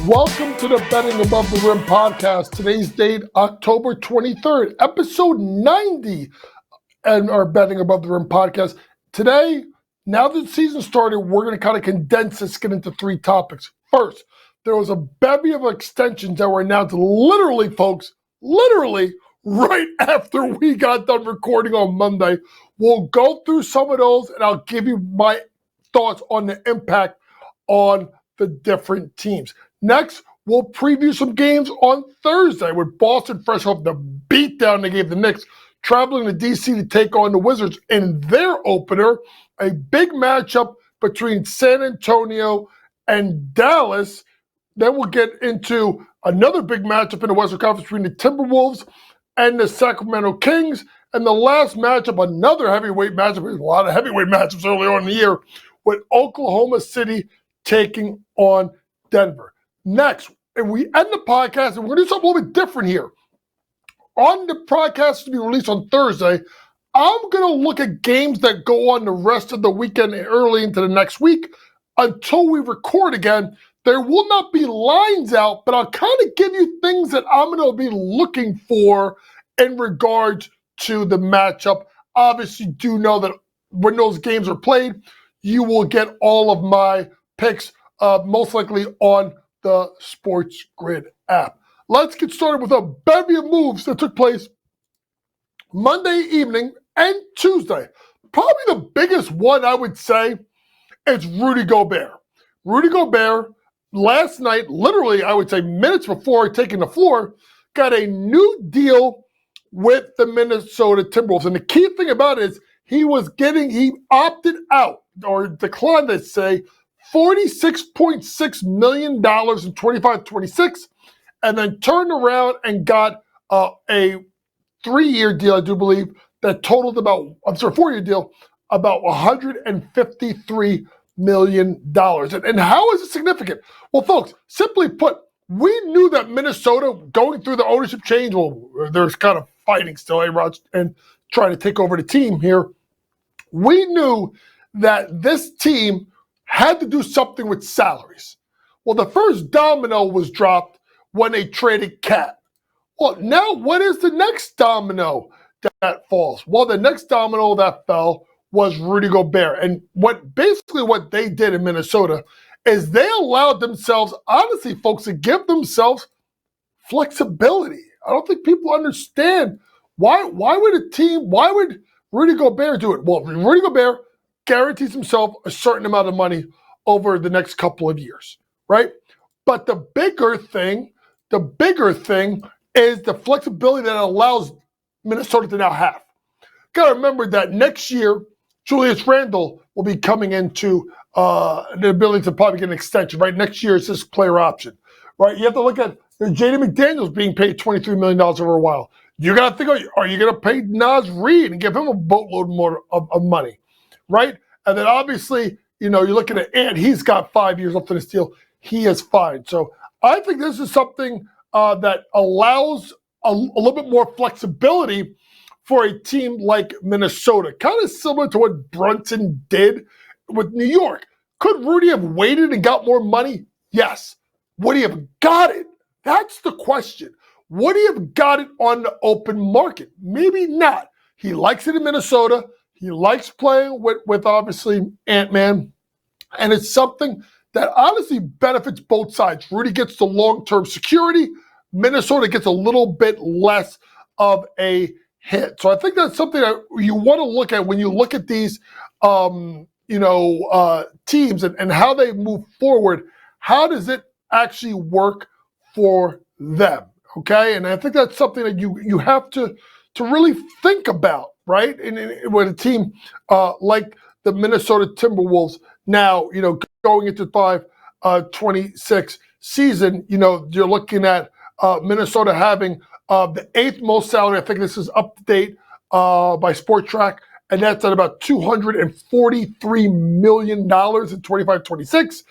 Welcome to the Betting Above the Rim podcast. Today's date, October 23rd, episode 90 in our Betting Above the Rim podcast. Today, now that the season started, we're going to kind of condense this, get into three topics. First, there was a bevy of extensions that were announced literally, folks, right after we got done recording on Monday. We'll go through some of those, and I'll give you my thoughts on the impact on the different teams. Next, we'll preview some games on Thursday with Boston fresh off the beatdown they gave the Knicks, traveling to D.C. to take on the Wizards in their opener, a big matchup between San Antonio and Dallas. Then we'll get into another big matchup in the Western Conference between the Timberwolves and the Sacramento Kings. And the last matchup, another heavyweight matchup. There's a lot of heavyweight matchups early on in the year with Oklahoma City taking on Denver. Next, and we end the podcast, and we're going to do something a little bit different here. On the podcast to be released on Thursday, I'm going to look at games that go on the rest of the weekend and early into the next week. Until we record again, there will not be lines out, but I'll kind of give you things that I'm going to be looking for in regards to the matchup. Obviously, do know that when those games are played, you will get all of my picks most likely on the Sports Grid app. Let's get started with a bevy of moves that took place Monday evening and Tuesday. Probably the biggest one, I would say, is Rudy Gobert. Rudy Gobert, last night, literally, I would say minutes before taking the floor, got a new deal with the Minnesota Timberwolves. And the key thing about it is he opted out, or declined, let's say, $46.6 million in 25-26, and then turned around and got a 3-year deal, I do believe, that totaled $4-year deal, about $153 million. And how is it significant? Well, folks, simply put, we knew that Minnesota, going through the ownership change, well, there's kind of fighting still, A-Rod, and trying to take over the team here. We knew that this team had to do something with salaries. Well, the first domino was dropped when they traded Cat. Well, now what is the next domino that falls? Well, the next domino that fell was Rudy Gobert. And what they did in Minnesota is they allowed themselves, honestly, folks, to give themselves flexibility. I don't think people understand why would Rudy Gobert do it? Well, Rudy Gobert guarantees himself a certain amount of money over the next couple of years, right? But the bigger thing is the flexibility that it allows Minnesota to now have. Got to remember that next year, Julius Randle will be coming into the ability to probably get an extension, right? Next year is his player option, right? You have to look at Jaden McDaniels being paid $23 million over a while. You got to think, are you going to pay Naz Reid and give him a boatload more of money? Right? And then obviously, you're looking at Ant. He's got 5 years left in his deal. He is fine. So I think this is something that allows a little bit more flexibility for a team like Minnesota. Kind of similar to what Brunson did with New York. Could Rudy have waited and got more money? Yes. Would he have got it? That's the question. Would he have got it on the open market? Maybe not. He likes it in Minnesota. He likes playing with obviously Ant-Man, and it's something that honestly benefits both sides. Rudy gets the long-term security. Minnesota gets a little bit less of a hit. So I think that's something that you want to look at when you look at these, teams and how they move forward. How does it actually work for them? Okay, and I think that's something that you have to really think about. Right? And with a team like the Minnesota Timberwolves now, going into 26 season, you're looking at Minnesota having the 8th most salary. I think this is up to date by Sport Track, and that's at about $243 million in 25-26.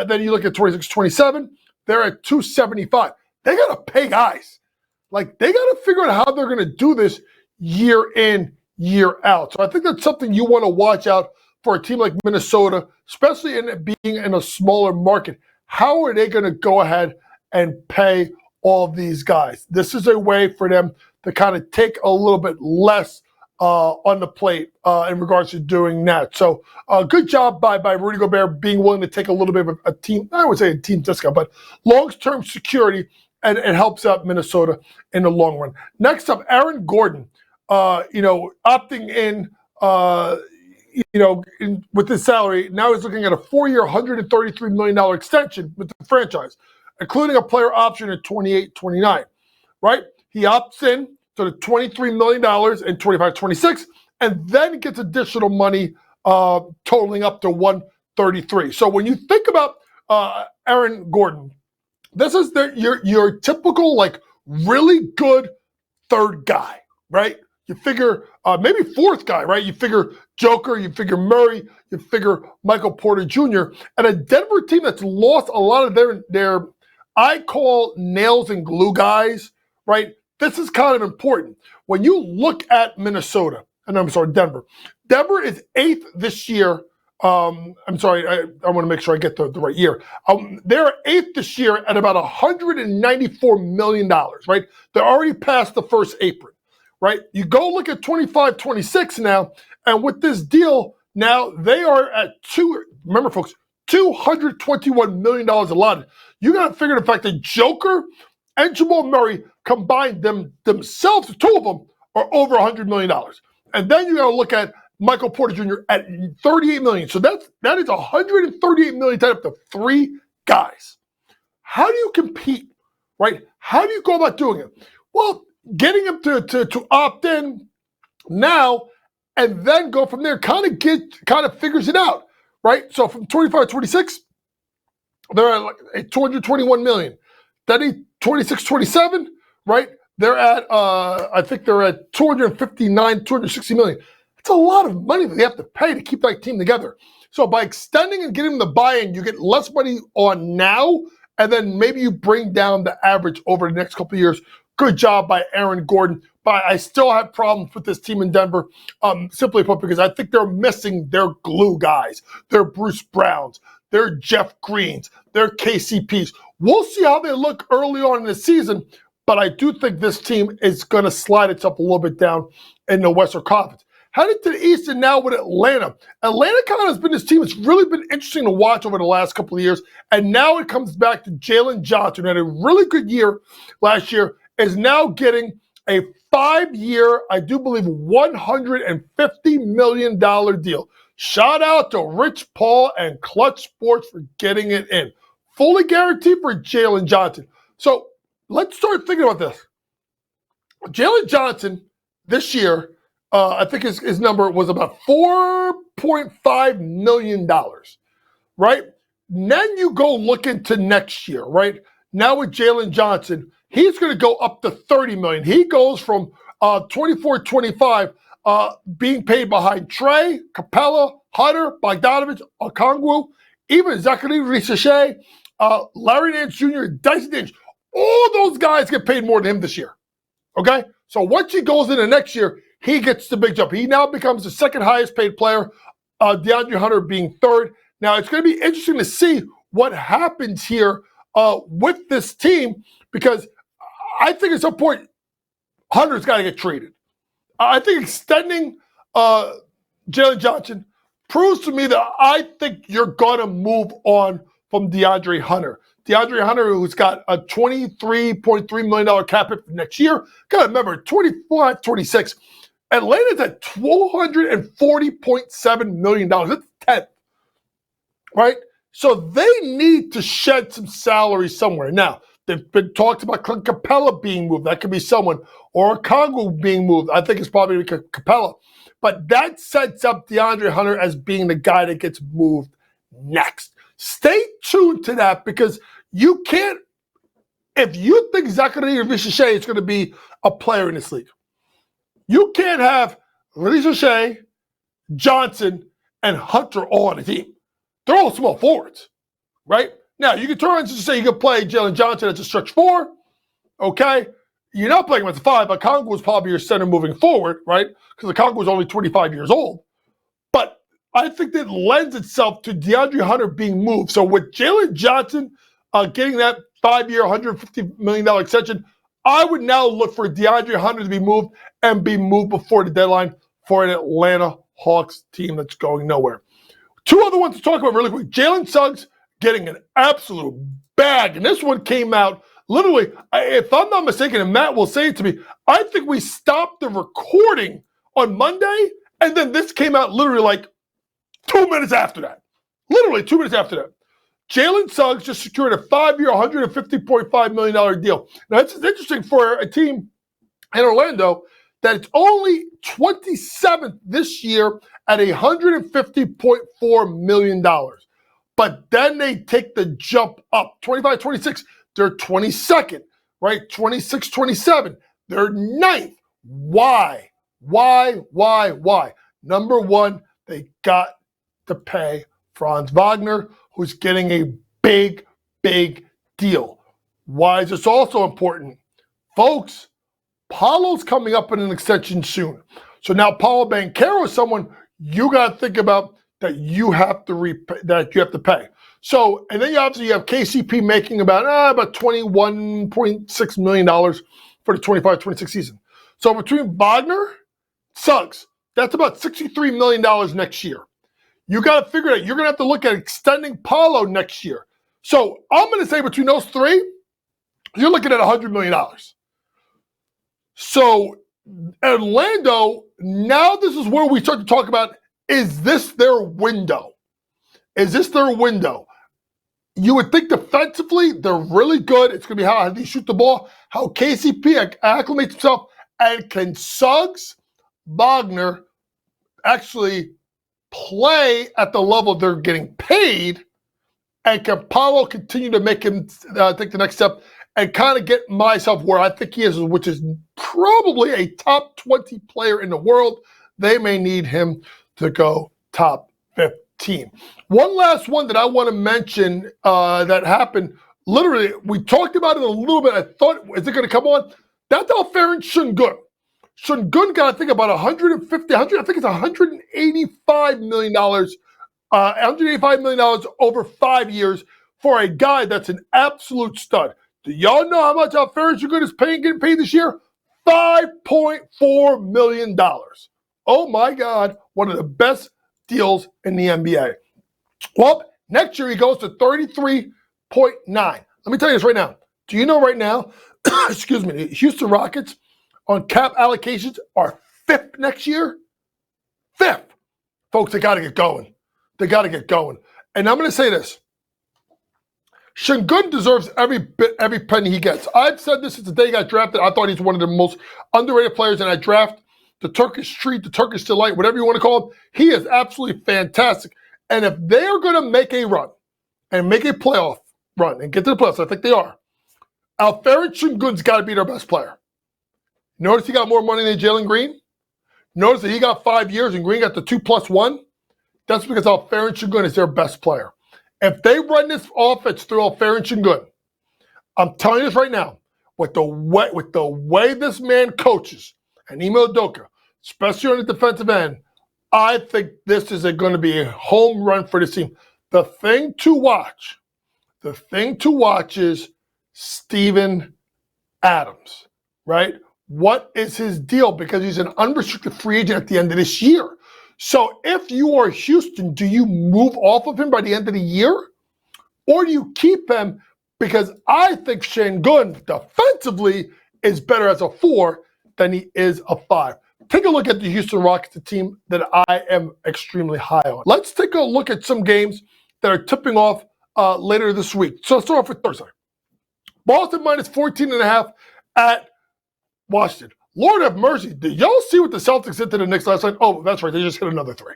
Then you look at 26-27, they're at $275. They got to pay guys. Like, they got to figure out how they're going to do this year in, year out. So I think that's something you want to watch out for a team like Minnesota, especially in it being in a smaller market. how are they going to go ahead and pay all of these guys? This is a way for them to kind of take a little bit less on the plate in regards to doing that. So good job by Rudy Gobert being willing to take a little bit of a team, I would say a team discount, but long-term security, and it helps out Minnesota in the long run. Next up, Aaron Gordon, opting in, with his salary. Now he's looking at a 4-year, $133 million extension with the franchise, including a player option at 28-29, right? He opts in to the $23 million in 25-26, and then gets additional money totaling up to 133. So when you think about Aaron Gordon, this is your typical, like, really good third guy, right? You figure maybe fourth guy, right? You figure Joker, you figure Murray, you figure Michael Porter Jr. And a Denver team that's lost a lot of their I call nails and glue guys, right? This is kind of important. When you look at Minnesota, Denver. Denver is 8th this year. I want to make sure I get the right year. They're 8th this year at about $194 million, right? They're already past the first apron, right? You go look at 25-26 now, and with this deal, now they are at remember folks, $221 million allotted. You got to figure the fact that Joker and Jamal Murray combined themselves, the two of them, are over $100 million. And then you got to look at Michael Porter Jr. at $38 million. So that is $138 million tied up to 3 guys. How do you compete, right? How do you go about doing it? Well, getting him to opt in now and then go from there kind of figures it out, right? So from 25-26, they're at like $221 million. Then 26-27, right? They're at I think they're at $260 million. It's a lot of money that they have to pay to keep that team together. So by extending and getting them the buy-in, you get less money on now, and then maybe you bring down the average over the next couple of years. Good job by Aaron Gordon. But I still have problems with this team in Denver, simply put, because I think they're missing their glue guys. Their Bruce Browns, their Jeff Greens, their KCPs. We'll see how they look early on in the season, but I do think this team is going to slide itself a little bit down in the Western Conference. Headed to the East and now with Atlanta. Atlanta kind of has been this team. It's really been interesting to watch over the last couple of years. And now it comes back to Jalen Johnson, who had a really good year last year, is now getting a 5-year, I do believe, $150 million deal. Shout out to Rich Paul and Clutch Sports for getting it in. Fully guaranteed for Jalen Johnson. So let's start thinking about this. Jalen Johnson this year, I think his number was about $4.5 million, right? Then you go look into next year, right? Now with Jalen Johnson, he's going to go up to $30 million. He goes from 24-25 being paid behind Trey, Capella, Hunter, Bogdanovich, Okongwu, even Zachary Richache, Larry Nance Jr., Dyson Daniels. All those guys get paid more than him this year, okay? So once he goes into next year, he gets the big jump. He now becomes the second highest paid player, DeAndre Hunter being third. Now, it's going to be interesting to see what happens here with this team, because I think at some point, Hunter's got to get traded. I think extending Jalen Johnson proves to me that I think you're going to move on from DeAndre Hunter. DeAndre Hunter, who's got a $23.3 million cap hit for next year. Got to remember, 24-26. Atlanta's at $240.7 million. That's 10th, right? So they need to shed some salary somewhere. Now, they've been talked about Clint Capella being moved. That could be someone. Or Congo being moved. I think it's probably Capella. But that sets up DeAndre Hunter as being the guy that gets moved next. Stay tuned to that, because you can't, if you think Zachary Richache is going to be a player in this league, you can't have Richache, Johnson, and Hunter all on the team. They're all small forwards, right? Now, you can turn around and say you can play Jalen Johnson as a stretch 4, okay? You're not playing him as a 5, but Congo is probably your center moving forward, right? Because the Congo is only 25 years old. But I think that lends itself to DeAndre Hunter being moved. So with Jalen Johnson getting that 5-year, $150 million extension, I would now look for DeAndre Hunter to be moved and be moved before the deadline for an Atlanta Hawks team that's going nowhere. Two other ones to talk about really quick. Jalen Suggs getting an absolute bag. And this one came out literally, if I'm not mistaken, and Matt will say it to me, I think we stopped the recording on Monday, and then this came out literally like 2 minutes after that. Literally 2 minutes after that. Jalen Suggs just secured a 5-year, $150.5 million deal. Now, it's interesting for a team in Orlando that it's only 27th this year at $150.4 million. But then they take the jump up. 25, 26, they're 22nd, right? 26, 27, they're 9th. Why? Number one, they got to pay Franz Wagner, who's getting a big deal. Why is this also important? Folks, Paolo's coming up in an extension soon. So now Paolo Banchero is someone you got to think about that you have to pay. So, and then you obviously have KCP making about $21.6 million for the 25-26 season. So between Wagner, Suggs, that's about $63 million next year. You got to figure it out. You're going to have to look at extending Paolo next year. So I'm going to say between those three, you're looking at $100 million. So Orlando, now this is where we start to talk about, is this their window? Is this their window? You would think defensively, they're really good. It's going to be how they shoot the ball, how KCP acclimates himself, and can Suggs, Wagner actually play at the level they're getting paid, and can Paolo continue to make him take the next step and kind of get myself where I think he is, which is probably a top 20 player in the world. They may need him to go top 15. One last one that I want to mention that happened, literally, we talked about it a little bit. I thought, is it going to come on? That's Alperen Şengün. Şengün got, I think, about I think it's $185 million, $185 million over 5 years for a guy that's an absolute stud. Do y'all know how much Alperen Şengün is getting paid this year? $5.4 million. Oh my God, one of the best deals in the NBA. Well, next year he goes to 33.9. Let me tell you this right now. Do you know right now, excuse me, the Houston Rockets on cap allocations are 5th next year? 5th. Folks, they got to get going. They got to get going. And I'm going to say this. Şengün deserves every penny he gets. I've said this since the day he got drafted. I thought he's one of the most underrated players in that draft. The Turkish treat, the Turkish delight, whatever you want to call him. He is absolutely fantastic. And if they are going to make a run and make a playoff run and get to the playoffs, I think they are, Alperen Şengün's got to be their best player. Notice he got more money than Jalen Green. Notice that he got 5 years and Green got the 2+1. That's because Alperen Şengün is their best player. If they run this offense through Alperen Şengün, I'm telling you this right now, with the way this man coaches, and Ime Udoka, especially on the defensive end, I think this is going to be a home run for this team. The thing to watch is Steven Adams, right? What is his deal? Because he's an unrestricted free agent at the end of this year. So if you are Houston, do you move off of him by the end of the year? Or do you keep him? Because I think Şengün defensively is better as a 4 than he is a 5. Take a look at the Houston Rockets, a team that I am extremely high on. Let's take a look at some games that are tipping off later this week. So let's start off with Thursday. Boston minus 14.5 at Washington. Lord have mercy. Did y'all see what the Celtics did to the Knicks last night? Oh, that's right. They just hit another 3.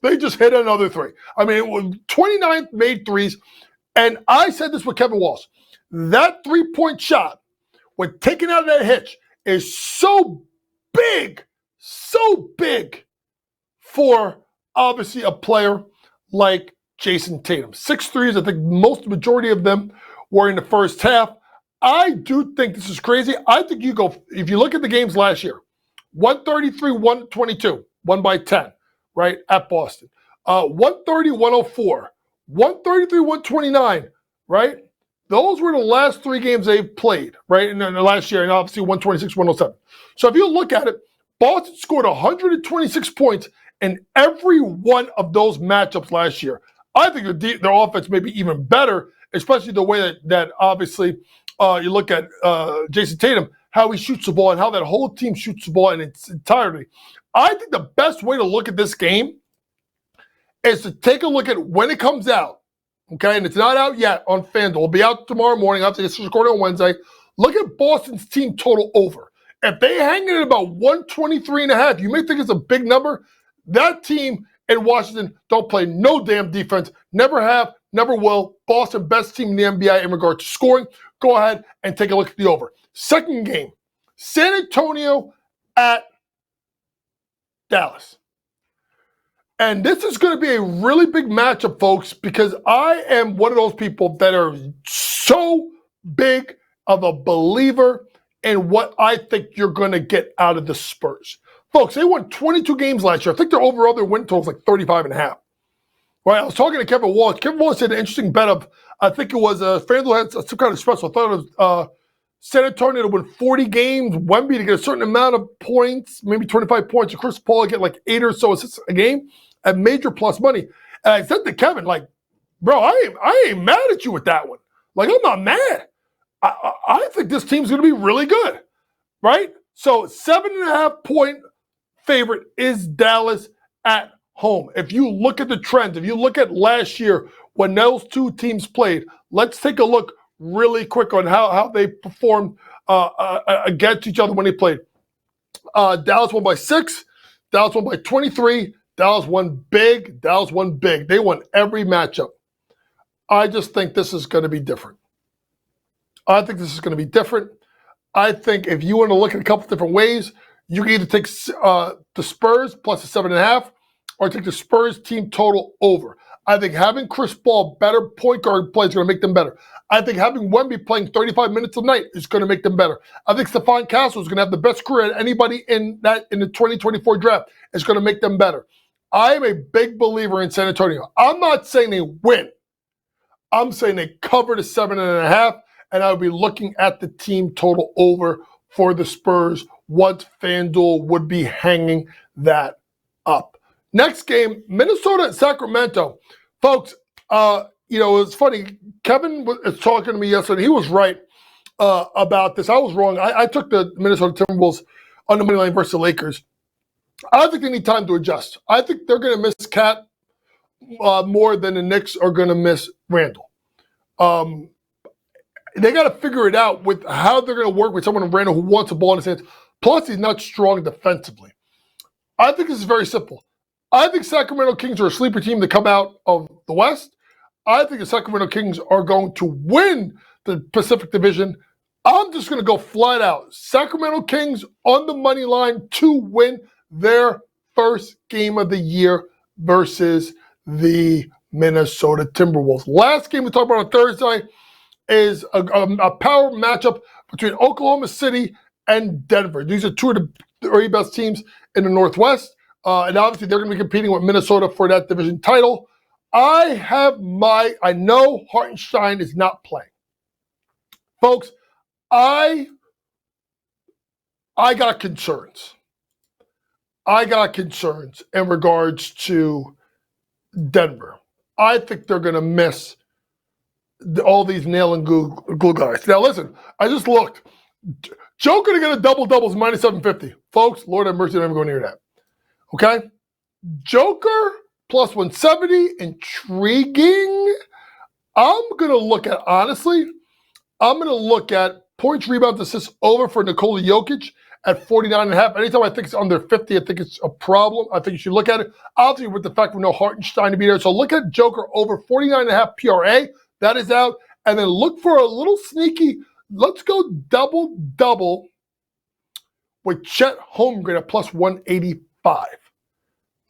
They just hit another 3. I mean, 29th made threes. And I said this with Kevin Walsh. That 3-point shot, when taken out of that hitch, is so big for obviously a player like Jason Tatum. 6 threes, I think majority of them were in the first half. I do think this is crazy. I think if you look at the games last year, 133, 122, won by 10, right, at Boston. 130, 104, 133, 129, right? Those were the last 3 games they've played, right, in the last year, and obviously 126, 107. So if you look at it, Boston scored 126 points in every one of those matchups last year. I think their offense may be even better, especially the way that obviously you look at Jason Tatum, how he shoots the ball and how that whole team shoots the ball in its entirety. I think the best way to look at this game is to take a look at when it comes out, okay? And it's not out yet on FanDuel. It'll be out tomorrow morning. After this is recorded on Wednesday. Look at Boston's team total over. If they hang it at about 123.5, you may think it's a big number. That team in Washington don't play no damn defense. Never have, never will. Boston, best team in the NBA in regard to scoring. Go ahead and take a look at the over. Second game, San Antonio at Dallas. And this is going to be a really big matchup, folks, because I am one of those people that are so big of a believer in what I think you're going to get out of the Spurs. Folks, they won 22 games last year. I think their overall their win total is like 35.5. Right? I was talking to Kevin Wallace. Kevin Wallace had an interesting bet of, I think it was, FanDuel had some kind of special. I thought it was San Antonio to win 40 games, Wemby to get a certain amount of points, maybe 25 points, and Chris Paul to get like 8 or so assists a game at major plus money. And I said to Kevin, like, bro, I ain't mad at you with that one. Like, I'm not mad. I think this team's going to be really good, right? So 7.5 point favorite is Dallas at home. If you look at the trends, if you look at last year when those two teams played, let's take a look really quick on how they performed against each other when they played. Dallas won by 6. Dallas won by 23. Dallas won big. Dallas won big. They won every matchup. I just think this is going to be different. I think if you want to look at a couple different ways, you can either take the Spurs plus the 7.5 or take the Spurs team total over. I think having Chris Paul better point guard play is going to make them better. I think having Wemby playing 35 minutes a night is going to make them better. I think Stephon Castle is going to have the best career at anybody in the 2024 draft. It's going to make them better. I am a big believer in San Antonio. I'm not saying they win. I'm saying they cover the 7.5, and I would be looking at the team total over for the Spurs once FanDuel would be hanging that up. Next game, Minnesota at Sacramento. Folks, it's funny. Kevin was talking to me yesterday. He was right about this. I was wrong. I took the Minnesota Timberwolves on the money line versus the Lakers. I think they need time to adjust. I think they're going to miss Cat more than the Knicks are going to miss Randall. They got to figure it out with how they're going to work with someone in Randall who wants the ball in his hands. Plus, he's not strong defensively. I think this is very simple. I think Sacramento Kings are a sleeper team to come out of the West. I think the Sacramento Kings are going to win the Pacific Division. I'm just going to go flat out. Sacramento Kings on the money line to win their first game of the year versus the Minnesota Timberwolves. Last game we talked about on Thursday is a power matchup between Oklahoma City and Denver. These are two of the 3 best teams in the Northwest. And obviously they're going to be competing with Minnesota for that division title. I know Hartenstein is not playing. Folks, I got concerns. I got concerns in regards to Denver. I think they're going to miss all these nail and glue guys. Now, listen, I just looked. Joker to get a double-double is minus 750. Folks, Lord have mercy, don't even go near that. Okay? Joker plus 170, intriguing. I'm going to look at, honestly, points, rebounds, assists over for Nikola Jokic at 49.5. Anytime I think it's under 50, I think it's a problem. I think you should look at it. Obviously, with the fact we know Hartenstein to be there. So look at Joker over 49.5 PRA. That is out. And then look for a little sneaky, let's go double-double with Chet Holmgren at plus 185.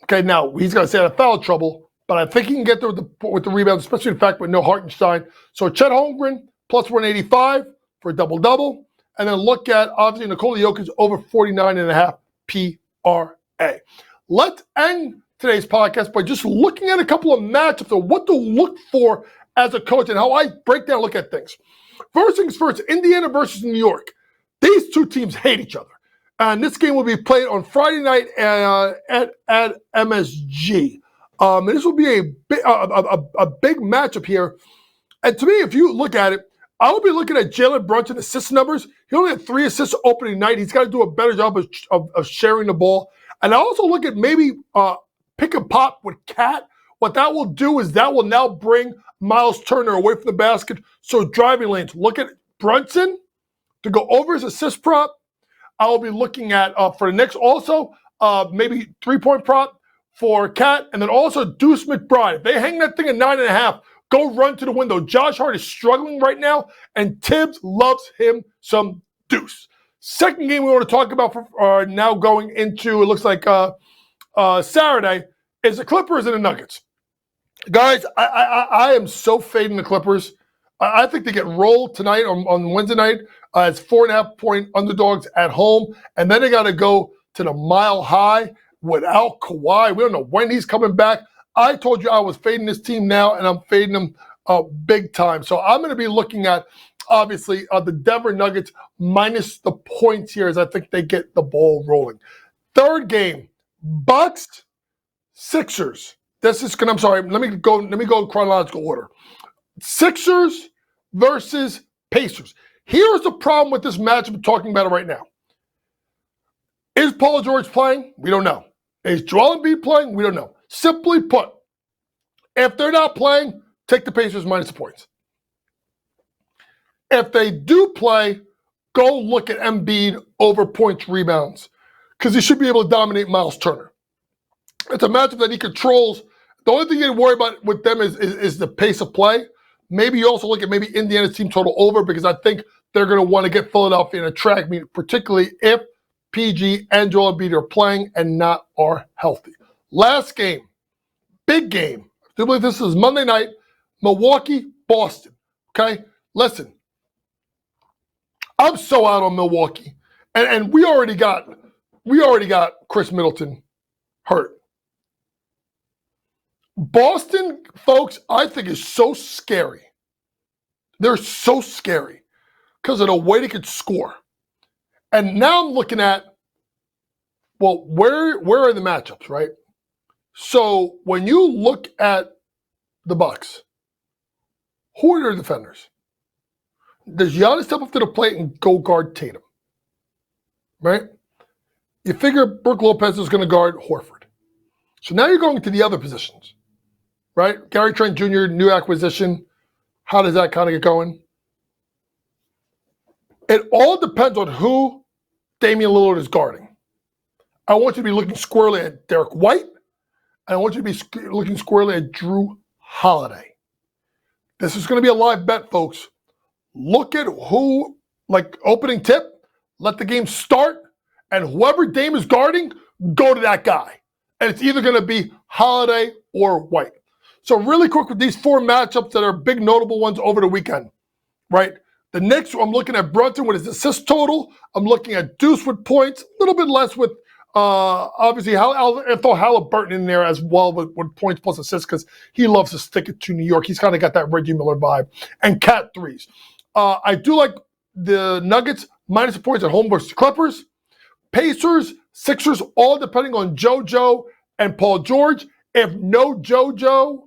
Okay, now he's going to stay out of foul trouble, but I think he can get there with the rebounds, especially the fact with no Hartenstein. So Chet Holmgren plus 185 for a double-double. And then look at, obviously, Nikola Jokic over 49.5 PRA. Let's end today's podcast by just looking at a couple of matchups of what to look for as a coach and how I break down and look at things. First things first, Indiana versus New York. These two teams hate each other. And this game will be played on Friday night at MSG. And this will be a big matchup here. And to me, if you look at it, I will be looking at Jalen Brunson assist numbers. He only had 3 assists opening night. He's got to do a better job of sharing the ball. And I also look at maybe pick and pop with Cat. What that will do is that will now bring Miles Turner away from the basket. So driving lanes. Look at Brunson to go over his assist prop. I will be looking at, for the Knicks also, maybe 3-point prop for Cat. And then also Deuce McBride. If they hang that thing at 9.5, go run to the window. Josh Hart is struggling right now, and Tibbs loves him some Deuce. Second game we want to talk about for now going into, it looks like Saturday, is the Clippers and the Nuggets. Guys, I am so fading the Clippers. I think they get rolled tonight on Wednesday night as 4.5-point underdogs at home. And then they got to go to the Mile High without Kawhi. We don't know when he's coming back. I told you I was fading this team now, and I'm fading them big time. So I'm going to be looking at, obviously, the Denver Nuggets minus the points here as I think they get the ball rolling. Third game, Bucks, Sixers. I'm sorry, let me go in chronological order. Sixers versus Pacers. Here's the problem with this matchup. I'm talking about it right now. Is Paul George playing? We don't know. Is Joel Embiid playing? We don't know. Simply put, if they're not playing, take the Pacers minus the points. If they do play, go look at Embiid over points, rebounds, because he should be able to dominate Miles Turner. It's a matchup that he controls. The only thing you worry about with them is the pace of play. Maybe you also look at maybe Indiana's team total over, because I think they're going to want to get Philadelphia in a track meet, particularly if PG and Joel Embiid are playing and not are healthy. Last game, big game. I do believe this is Monday night, Milwaukee, Boston. Okay? Listen, I'm so out on Milwaukee. And we already got Chris Middleton hurt. Boston, folks, I think is so scary. They're so scary because of the way they could score. And now I'm looking at, well, where are the matchups, right? So when you look at the Bucks, who are their defenders? Does Giannis step up to the plate and go guard Tatum? Right? You figure Brook Lopez is going to guard Horford. So now you're going to the other positions. Right? Gary Trent Jr., new acquisition. How does that kind of get going? It all depends on who Damian Lillard is guarding. I want you to be looking squarely at Derek White, and I want you to be looking squarely at Drew Holiday. This is going to be a live bet, folks. Look at who, like opening tip, let the game start, and whoever Dame is guarding, go to that guy. And it's either going to be Holiday or White. So really quick with these 4 matchups that are big notable ones over the weekend, right? The Knicks, I'm looking at Brunson with his assist total. I'm looking at Deuce with points, a little bit less with, obviously, I throw Halliburton in there as well with points plus assists because he loves to stick it to New York. He's kind of got that Reggie Miller vibe. And Cat threes. I do like the Nuggets minus the points at home versus the Clippers. Pacers, Sixers, all depending on JoJo and Paul George. If no JoJo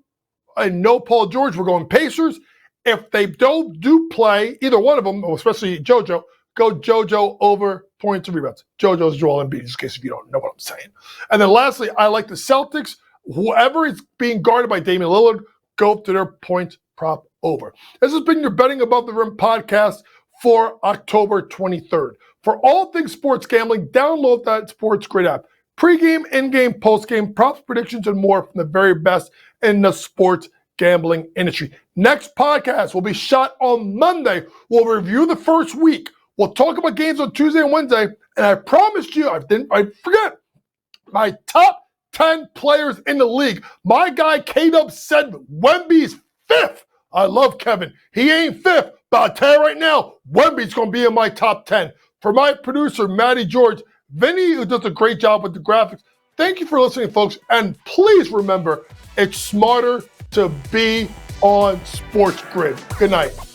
and no Paul George, we're going Pacers. If they do play, either one of them, especially JoJo, go JoJo over points and rebounds. JoJo's Joel Embiid, just in case if you don't know what I'm saying. And then lastly, I like the Celtics. Whoever is being guarded by Damian Lillard, go to their points prop over. This has been your Betting Above the Rim podcast for October 23rd. For all things sports gambling, download that Sports Grid app. Pre-game, in-game, post-game, props, predictions, and more from the very best in the sports gambling industry. Next podcast will be shot on Monday. We'll review the first week. We'll talk about games on Tuesday and Wednesday. And I promised you, I forget, my top 10 players in the league. My guy K-Dub said Wemby's 5th. I love Kevin. He ain't 5th, but I'll tell you right now, Wemby's going to be in my top 10. For my producer, Matty George, Vinny, who does a great job with the graphics, Thank you for listening, folks. And please remember, it's smarter to be on Sports Grid. Good night.